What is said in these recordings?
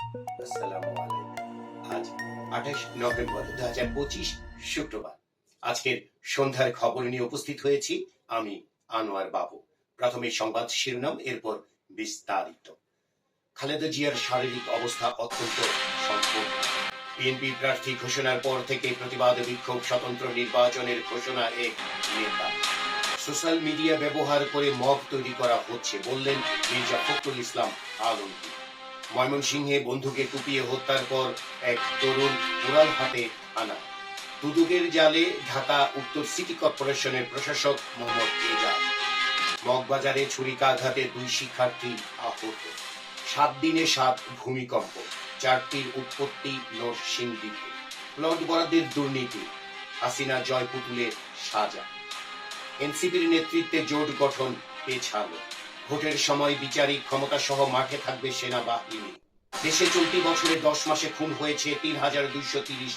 আসসালামু আলাইকুম। আজ 28 নভেম্বর 2025 শুক্রবার। আজকের সন্ধ্যার খবর নিয়ে উপস্থিত হয়েছি আমি আনোয়ার বাবু। প্রথমে সংবাদ শিরোনাম, এরপর বিস্তারিত। খালেদা জিয়ার শারীরিক অবস্থা অত্যন্ত সংকট। বিএনপি প্রার্থী ঘোষণার পর থেকে প্রতিবাদ বিক্ষোভ, স্বতন্ত্র নির্বাচনের ঘোষণা এক নেতা। সোশ্যাল মিডিয়া ব্যবহার করে মব তৈরি করা হচ্ছে বললেন মির্জা ফখরুল ইসলাম আলমগীর। ময়মনসিংহে বন্ধুকে কুপিয়ে হত্যার পর এক তরুণ উড়ালহাটে থানা। দুদকের জালে ঢাকা উত্তর সিটি কর্পোরেশনের প্রশাসক মোহাম্মদ এজাজ। মগবাজারে ছুরিকাঘাতে 2 শিক্ষার্থী আহত। 7 দিনে 7 ভূমিকম্প, 4টির উৎপত্তি নরসিংদীতে। প্লট বরাদ্দের দুর্নীতি, হাসিনা জয় পুতুলের সাজা। এনসিপির নেতৃত্বে জোট গঠন পেছালো। ভোটের সময় বিচারিক ক্ষমতা সহ মাঠে থাকবে সেনাবাহিনী। দেশে চলতি বছরে 10 মাসে খুন হয়েছে 3,230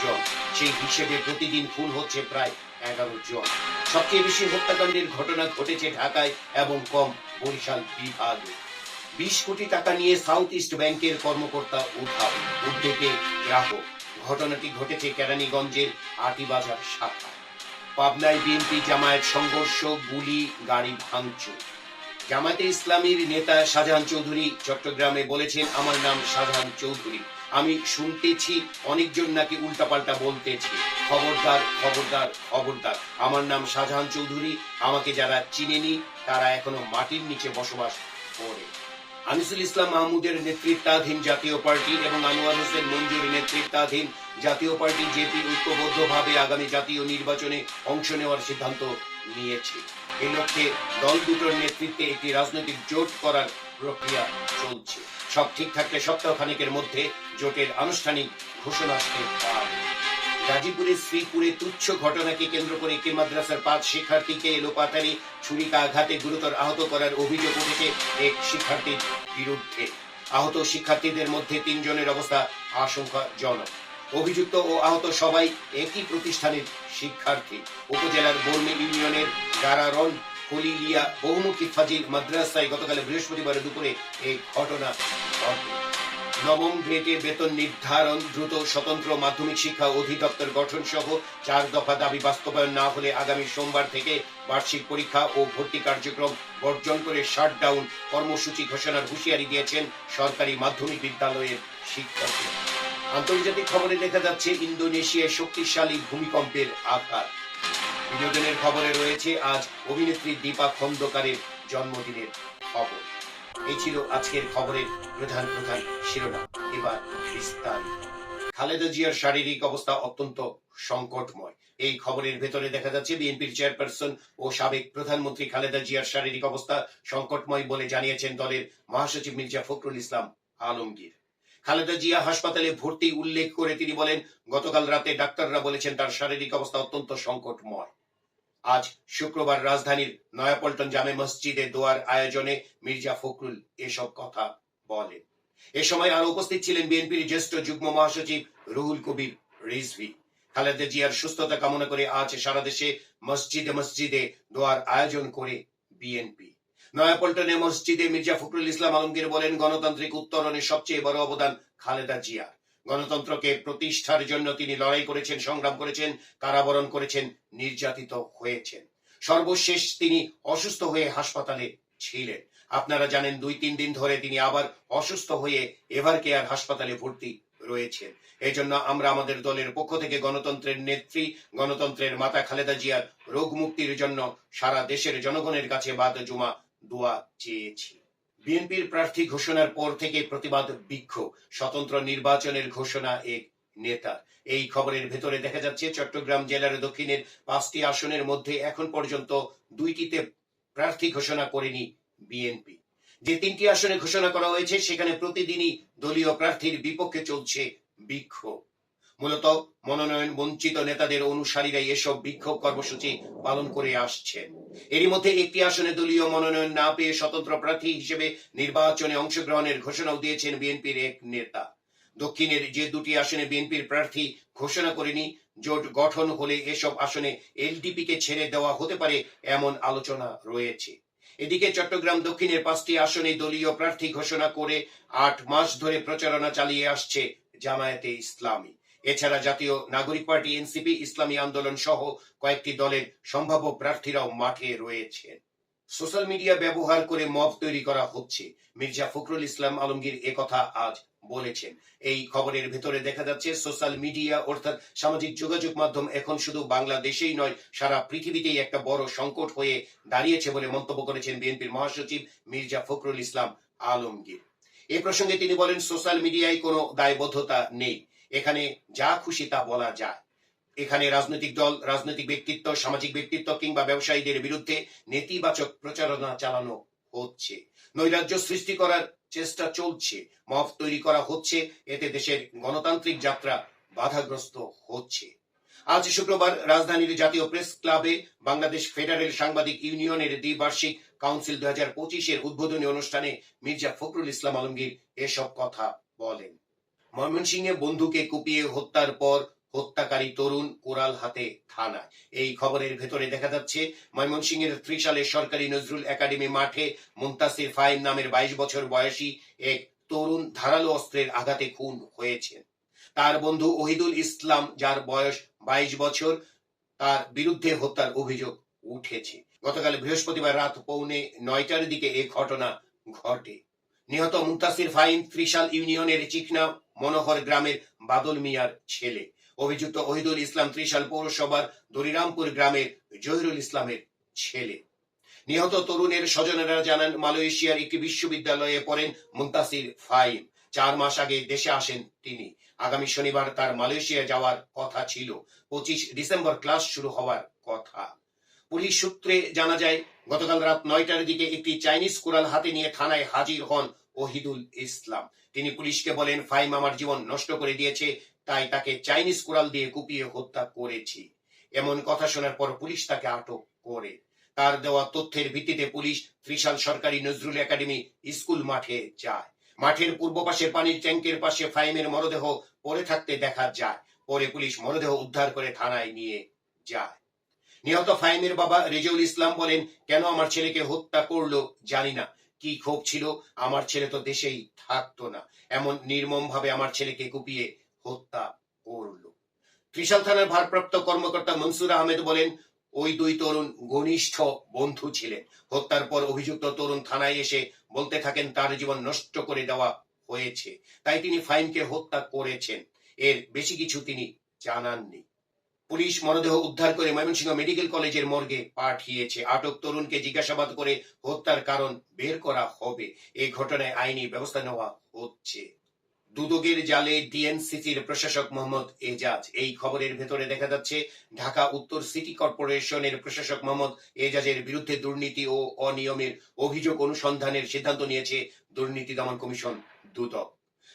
জন। সেই হিসেবে প্রতিদিন খুন হচ্ছে প্রায় 11 জন। সবচেয়ে বেশি হত্যাকাণ্ডের ঘটনা ঘটেছে ঢাকায় এবং কম বরিশাল বিভাগে। 20 কোটি টাকা নিয়ে সাউথ ইস্ট ব্যাংকের কর্মকর্তা উধাও, উদ্বেগে গ্রাহক। ঘটনাটি ঘটেছে কেরানীগঞ্জের আটিবাজার শাখায়। পাবনায় বিএনপি জামায়াত সংঘর্ষ, গুলি, গাড়ি ভাঙচুর। জামায়াতে ইসলামীর নেতা শাহজাহান চৌধুরী চট্টগ্রামে বলেছেন, আমার নাম শাহজাহান চৌধুরী, আমি শুনতেছি অনেকজন নাকি উল্টাপাল্টা বলতেছে। খবরদার খবরদার খবরদার, আমার নাম শাহজাহান চৌধুরী, আমাকে যারা চিনেনি তারা এখনো মাটির নিচে বসবাস করে। আনিসুল ইসলাম মাহমুদের নেতৃত্বাধীন জাতীয় পার্টি এবং আনোয়ার হোসেন মঞ্জুর নেতৃত্বাধীন জাতীয় পার্টি জেপি ঐক্যবদ্ধভাবে আগামী জাতীয় নির্বাচনে অংশ নেওয়ার সিদ্ধান্ত নিয়েছে। এই লক্ষ্যে দল দুটোর নেতৃত্বে একটি রাজনৈতিক জোট করার প্রক্রিয়া চলছে। সব ঠিক থাকলে সপ্তাহখানেকের মধ্যে জোটের আনুষ্ঠানিক ঘোষণা আসতে পারে। গাজীপুরের শ্রীপুরে তুচ্ছ ঘটনাকে কেন্দ্র করে একটি মাদ্রাসার 5 শিক্ষার্থীকে এলোপাতাড়ি ছুরিকাঘাতে গুরুতর আহত করার অভিযোগ উঠেছে এক শিক্ষার্থীর বিরুদ্ধে। আহত শিক্ষার্থীদের মধ্যে 3 জনের অবস্থা আশঙ্কাজনক। অভিযুক্ত ও আহত সবাই একই প্রতিষ্ঠানের শিক্ষার্থী। উপজেলার বর্মি ইউনিয়নের গারারন খলিলিয়া বহুমুখী ফাজিল মাদ্রাসায় গতকাল বৃহস্পতিবার দুপুরে এই ঘটনা ঘটে। নবম গ্রেডে বেতন নির্ধারণ, দ্রুত স্বতন্ত্র মাধ্যমিক শিক্ষা অধিদপ্তর গঠন সহ 4 দফা দাবি বাস্তবায়ন না হলে আগামী সোমবার থেকে বার্ষিক পরীক্ষা ও ভর্তি কার্যক্রম বর্জন করে শাটডাউন কর্মসূচি ঘোষণার হুঁশিয়ারি দিয়েছেন সরকারি মাধ্যমিক বিদ্যালয়ের শিক্ষকরা। আন্তর্জাতিক খবরে দেখা যাচ্ছে ইন্দোনেশিয়ায় শক্তিশালী ভূমিকম্পের আঘাত। বিনোদনের খবরে রয়েছে আজ অভিনেত্রী দীপা খন্দকারের জন্মদিনের খবর। এই ছিল আজকের খবরের প্রধান প্রধান শিরোনাম। এবার বিস্তারিত। খালেদা জিয়ার শারীরিক অবস্থা অত্যন্ত সংকটময়। এই খবরের ভেতরে দেখা যাচ্ছে বিএনপির চেয়ারপারসন ও সাবেক প্রধানমন্ত্রী খালেদা জিয়ার শারীরিক অবস্থা সংকটময় বলে জানিয়েছেন দলের মহাসচিব মির্জা ফখরুল ইসলাম আলমগীর। খালেদা জিয়া হাসপাতালে ভর্তি উল্লেখ করে তিনি বলেন, গতকাল রাতে ডাক্তাররা বলেছেন তার শারীরিক অবস্থা অত্যন্ত সংকটময়। আজ শুক্রবার রাজধানীর নয়াপল্টন জামে মসজিদে দোয়ার আয়োজনে মির্জা ফখরুল এসব কথা বলেন। এ সময় আরো উপস্থিত ছিলেন বিএনপির জ্যেষ্ঠ যুগ্ম মহাসচিব রুহুল কবির রিজভী। খালেদা জিয়ার সুস্থতা কামনা করে আজ সারা দেশে মসজিদে মসজিদে দোয়ার আয়োজন করে বিএনপি। নয়াপল্টনে মসজিদে মির্জা ফখরুল ইসলাম আলমগীর বলেন, গণতান্ত্রিক উত্তরণে সবচেয়ে বড় অবদান খালেদা জিয়ার। গণতন্ত্রকে প্রতিষ্ঠার জন্য তিনি লড়াই করেছেন, সংগ্রাম করেছেন, কারাবরণ করেছেন, নির্যাতিত হয়েছেন। সর্বশেষ তিনি অসুস্থ হয়ে হাসপাতালে ছিলেন। আপনারা জানেন 2-3 দিন ধরে তিনি আবার অসুস্থ হয়ে এভার কেয়ার হাসপাতালে ভর্তি রয়েছেন। এই জন্য আমরা আমাদের দলের পক্ষ থেকে গণতন্ত্রের নেত্রী, গণতন্ত্রের মাতা খালেদা জিয়ার রোগ মুক্তির জন্য সারা দেশের জনগণের কাছে বাদ জুমা দোয়া চেয়েছি। বিএনপির প্রার্থী ঘোষণার পর থেকে প্রতিবাদ বিক্ষোভ, স্বতন্ত্র নির্বাচনের ঘোষণা এক নেতা। এই খবরের ভেতরে দেখা যাচ্ছে চট্টগ্রাম জেলার দক্ষিণের 5টি আসনের মধ্যে এখন পর্যন্ত 2টিতে প্রার্থী ঘোষণা করেনি বিএনপি। যে 3টি আসনে ঘোষণা করা হয়েছে সেখানে প্রতিদিনই দলীয় প্রার্থীর বিপক্ষে চলছে বিক্ষোভ। মূলত মনোনয়ন বঞ্চিত নেতাদের অনুসারীরাই এসব বিক্ষোভ কর্মসূচি পালন করে আসছেন। এরই মধ্যে একটি আসনে দলীয় মনোনয়ন না পেয়ে স্বতন্ত্র প্রার্থী হিসেবে নির্বাচনে অংশগ্রহণের ঘোষণাও দিয়েছেন বিএনপির এক নেতা। দক্ষিণের যে 2টি আসনে বিএনপির প্রার্থী ঘোষণা করেনি, জোট গঠন হলে এসব আসনে এলডিপিকে ছেড়ে দেওয়া হতে পারে এমন আলোচনা রয়েছে। এদিকে চট্টগ্রাম দক্ষিণের 5টি আসনে দলীয় প্রার্থী ঘোষণা করে 8 মাস ধরে প্রচারণা চালিয়ে আসছে জামায়াতে ইসলামী। এছাড়া জাতীয় নাগরিক পার্টি এনসিপি, ইসলামী আন্দোলন সহ কয়েকটি দলের সম্ভাব্য প্রার্থীরাও মাঠে রয়েছেন। সোশ্যাল মিডিয়া ব্যবহার করে মব তৈরি করা হচ্ছে, মির্জা ফখরুল ইসলাম আলমগীর একথা আজ বলেছেন। এই খবরের ভেতরে দেখা যাচ্ছে সোশ্যাল মিডিয়া অর্থাৎ সামাজিক যোগাযোগ মাধ্যম এখন শুধু বাংলাদেশেই নয়, সারা পৃথিবীতেই একটা বড় সংকট হয়ে দাঁড়িয়েছে বলে মন্তব্য করেছেন বিএনপির মহাসচিব মির্জা ফখরুল ইসলাম আলমগীর। এ প্রসঙ্গে তিনি বলেন, সোশ্যাল মিডিয়ায় কোনো দায়বদ্ধতা নেই, এখানে যা খুশি তা বলা যায়। এখানে রাজনৈতিক দল, রাজনৈতিক ব্যক্তিত্ব, সামাজিক ব্যক্তিত্ব কিংবা ব্যবসায়ীদের বিরুদ্ধে নেতিবাচক প্রচারণা চালানো হচ্ছে, নৈরাজ্য সৃষ্টি করার চেষ্টা চলছে, মব তৈরি করা হচ্ছে, এতে দেশের গণতান্ত্রিক যাত্রা বাধাগ্রস্ত হচ্ছে। আজ শুক্রবার রাজধানীর জাতীয় প্রেস ক্লাবে বাংলাদেশ ফেডারেল সাংবাদিক ইউনিয়নের দ্বিবার্ষিক কাউন্সিল 2025-এর উদ্বোধনী অনুষ্ঠানে মির্জা ফখরুল ইসলাম আলমগীর এসব কথা বলেন। ময়মনসিংহে বন্ধুকে কুপিয়ে হত্যার পর হত্যাকারী তরুণ কোরাল হাতে থানায়। এই খবরের ভেতরে দেখা যাচ্ছে ময়মনসিংহের ত্রিশালের সরকারি নজরুল একাডেমি মাঠে মুনতাসির ফাহিম নামের 22 বছর বয়সী এক তরুণ ধারালো অস্ত্রের আঘাতে খুন হয়েছেন। তার বন্ধু ওহিদুল ইসলাম, যার বয়স 22 বছর, তার বিরুদ্ধে হত্যার অভিযোগ উঠেছে। গতকাল বৃহস্পতিবার রাত 8:45-টার দিকে এই ঘটনা ঘটে। নিহত মুনতাসির ফাহিম ত্রিশাল ইউনিয়নের চিকনা মনোহর গ্রামের বাদল মিয়ার ছেলে। অভিযুক্ত ওহিদুল ইসলাম ত্রিশাল পৌরসভার দরিরামপুর গ্রামের জহিরুল ইসলামের ছেলে। নিহত তরুণের স্বজনেরা জানান, মালয়েশিয়ার একটি বিশ্ববিদ্যালয়ে পড়েন মুনতাসির ফাহিম। 4 মাস আগে দেশে আসেন তিনি। আগামী শনিবার তার মালয়েশিয়া যাওয়ার কথা ছিল। 25 ডিসেম্বর ক্লাস শুরু হওয়ার কথা। পুলিশ সূত্রে জানা যায়, গতকাল রাত 9টার দিকে একটি চাইনিজ কুড়াল হাতে নিয়ে থানায় হাজির হন ওহিদুল ইসলাম। তিনি পুলিশকে বলেন, ফাহিম আমার জীবন নষ্ট করে দিয়েছে, তাই তাকে চাইনিজ কুড়াল দিয়ে কুপিয়ে হত্যা করেছি। এমন কথা শোনার পর পুলিশ তাকে আটক করে। তার দেওয়া তথ্যের ভিত্তিতে পুলিশ ত্রিশাল সরকারি নজরুল একাডেমি স্কুল মাঠে যায়। মাঠের পূর্ব পাশে পানির ট্যাঙ্কের পাশে ফাহিমের মরদেহ পড়ে থাকতে দেখা যায়। পরে পুলিশ মরদেহ উদ্ধার করে থানায় নিয়ে যায়। নিহত ফাহিমের বাবা রেজাউল ইসলাম বলেন, কেন আমার ছেলেকে হত্যা করলো জানি না, কি ক্ষোভ ছিল, আমার ছেলে তো দেশেই থাকতো না, এমন নির্মম ভাবে আমার ছেলেকে কুপিয়ে হত্যা করলো। ত্রিশাল থানার ভারপ্রাপ্ত কর্মকর্তা মনসুর আহমেদ বলেন, ওই দুই তরুণ ঘনিষ্ঠ বন্ধু ছিলেন। হত্যার পর অভিযুক্ত তরুণ থানায় এসে বলতে থাকেন তার জীবন নষ্ট করে দেওয়া হয়েছে, তাই তিনি ফাহিমকে হত্যা করেছেন। এর বেশি কিছু তিনি জানাননি। পুলিশ মরদেহ উদ্ধার করে ময়মনসিংহ মেডিকেল কলেজের মর্গে পাঠিয়েছে। আটক তরুণকে জিজ্ঞাসাবাদ করে হত্যার কারণ বের করা হবে। এই ঘটনায় আইনি ব্যবস্থা নেওয়া হচ্ছে। দুদকের জালে ডিএনসিসির প্রশাসক মোহাম্মদ এজাজ। এই খবরের ভেতরে দেখা যাচ্ছে, ঢাকা উত্তর সিটি কর্পোরেশনের প্রশাসক মোহাম্মদ এজাজের বিরুদ্ধে দুর্নীতি ও অনিয়মের অভিযোগ অনুসন্ধানের সিদ্ধান্ত নিয়েছে দুর্নীতি দমন কমিশন দুদক।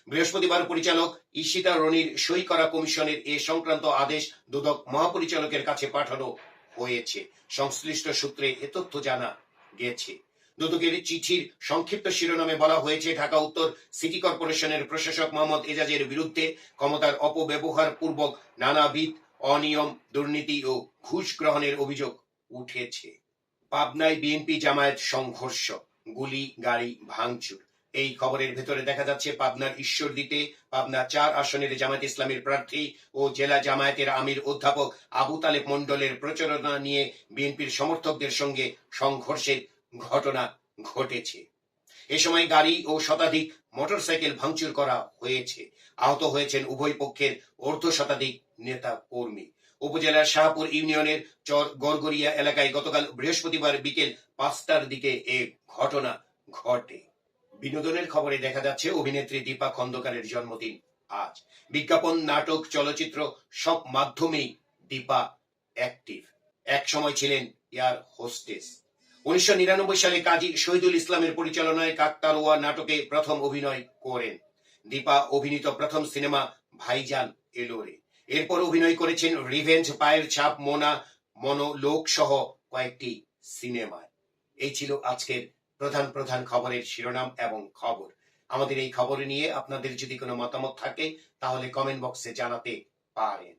বৃহস্পতিবার পরিচালক ঈশিতা রনির সই করা কমিশনের এ সংক্রান্ত আদেশ দুদক মহাপরিচালকের কাছে পাঠানো হয়েছে। সংশ্লিষ্ট সূত্রে এ তথ্য জানা গেছে। দুদকের চিঠির সংক্ষিপ্ত শিরোনামে বলা হয়েছে, ঢাকা উত্তর সিটি কর্পোরেশনের প্রশাসক মোহাম্মদ এজাজের বিরুদ্ধে ক্ষমতার অপব্যবহার পূর্বক নানাবিধ অনিয়ম, দুর্নীতি ও ঘুষ গ্রহণের অভিযোগ উঠেছে। পাবনায় বিএনপি জামায়াত সংঘর্ষ, গুলি, গাড়ি ভাঙচুর। এই খবরের ভেতরে দেখা যাচ্ছে, পাবনার ঈশ্বরদীতে পাবনা 4 আসনের জামায়াত ইসলামের প্রার্থী ও জেলা জামায়াতের আমির অধ্যাপক আবু তালেব মণ্ডলের প্রচারণা নিয়ে বিএনপির সমর্থকদের সঙ্গে সংঘর্ষের ঘটনা ঘটেছে। এ সময় গাড়ি ও শতাধিক মোটরসাইকেল ভাঙচুর করা হয়েছে। আহত হয়েছেন উভয় পক্ষের অর্ধশতাধিক নেতা কর্মী। উপজেলার শাহপুর ইউনিয়নের চর গড়গড়িয়া এলাকায় গতকাল বৃহস্পতিবার বিকেল 5টার দিকে এ ঘটনা ঘটে। বিনোদনের খবরে দেখা যাচ্ছে, অভিনেত্রী দীপা খন্দকারের জন্মদিন আজ। বিজ্ঞাপন, নাটক, চলচ্চিত্র সব মাধ্যমেই দীপা অ্যাক্টিভ। এক সময় ছিলেন এয়ার হোস্টেস। 1999 সালে কাজী শহীদুল ইসলামের পরিচালনায় কাকতারুয়া নাটকে প্রথম অভিনয় করেন। দীপা অভিনীত প্রথম সিনেমা ভাইজান এলোরে। এরপর অভিনয় করেছেন রিভেঞ্জ, পায়ের ছাপ, মোনা, মনোলোক সহ কয়েকটি সিনেমায়। এই ছিল আজকের প্রধান প্রধান খবরের শিরোনাম এবং খবর। আমাদের এই খবর নিয়ে আপনাদের যদি কোনো মতামত থাকে তাহলে কমেন্ট বক্সে জানাতে পারেন।